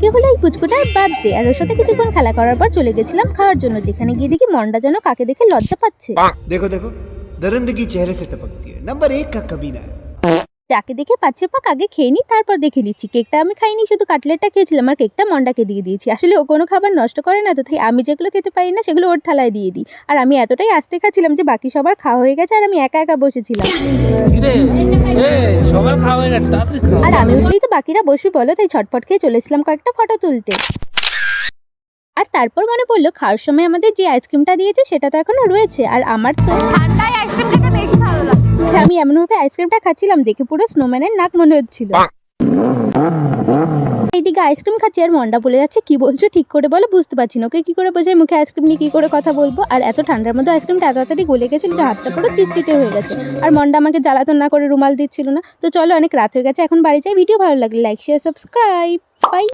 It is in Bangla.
কি হলো এই পুচকুটার বার্থডে, আর ওর সাথে কিছুক্ষণ খেলা করার পর চলে গেছিলাম খাওয়ার জন্য, যেখানে গিয়ে দেখি মন্ডা যেন কাকে দেখে লজ্জা পাচ্ছে। देखो देखो दरिंदगी चेहरे से टपकती है, नंबर 1 का कमीना है। যাকে দেখে পাচ্ছে পাক আগে খেয়ে নি, তারপর দেখে নিচ্ছি। কেকটা আমি খাইনি, শুধু কাটলেটটা খেয়েছিলাম, আর কেকটা মন্ডাকে দিয়ে দিয়েছি। আসলে ও কোনো খাবার নষ্ট করে না তো, তাই আমি যেগুলো খেতে পারি না সেগুলো ওর থালায় দিয়ে দিই। আর আমি এতটাই আস্তে খাচ্ছিলাম যে বাকি সবার খাওয়া হয়ে গেছে আর আমি একা একা বসেছিলাম। সবার খাওয়া হয়ে গেছে, তাড়াতাড়ি খাও। আর আমি উঠলেই তো বাকিরা বসবি বলো, তাই ছটফট খেয়ে চলেছিলাম কয়েকটা ফটো তুলতে। আর তারপর মনে পড়লো খাওয়ার সময় আমাদের যে আইসক্রিমটা দিয়েছে সেটা তো এখনো রয়েছে, আর আমার তো ঠান্ডায় আইসক্রিম খেতে বেশি ভালো লাগে। আমি এমনভাবে আইসক্রিমটা খাচ্ছিলাম দেখে পুরো স্নোম্যানের নাক মনে হচ্ছিল। এইদিকে আইসক্রিম খাচ্ছি আর মন্ডা বলে যাচ্ছে কি বলছো ঠিক করে বলো, বুঝতে পারছি না। ওকে কি করে বোঝাই মুখে আইসক্রিম নিয়ে কি করে কথা বলবো। আর এত ঠান্ডার মধ্যে আইসক্রিমটা এত তাড়াতাড়ি গলে গেছিল যে হাতটা পুরো চিটচিটে হয়ে গেছে। আর মন্ডা আমাকে জ্বালাতন না করে রুমাল দিচ্ছিল না। তো চলো, অনেক রাত হয়ে গেছে, এখন বাড়ি যাই। ভিডিও ভালো লাগলে লাইক শেয়ার সাবস্ক্রাইব। বাই।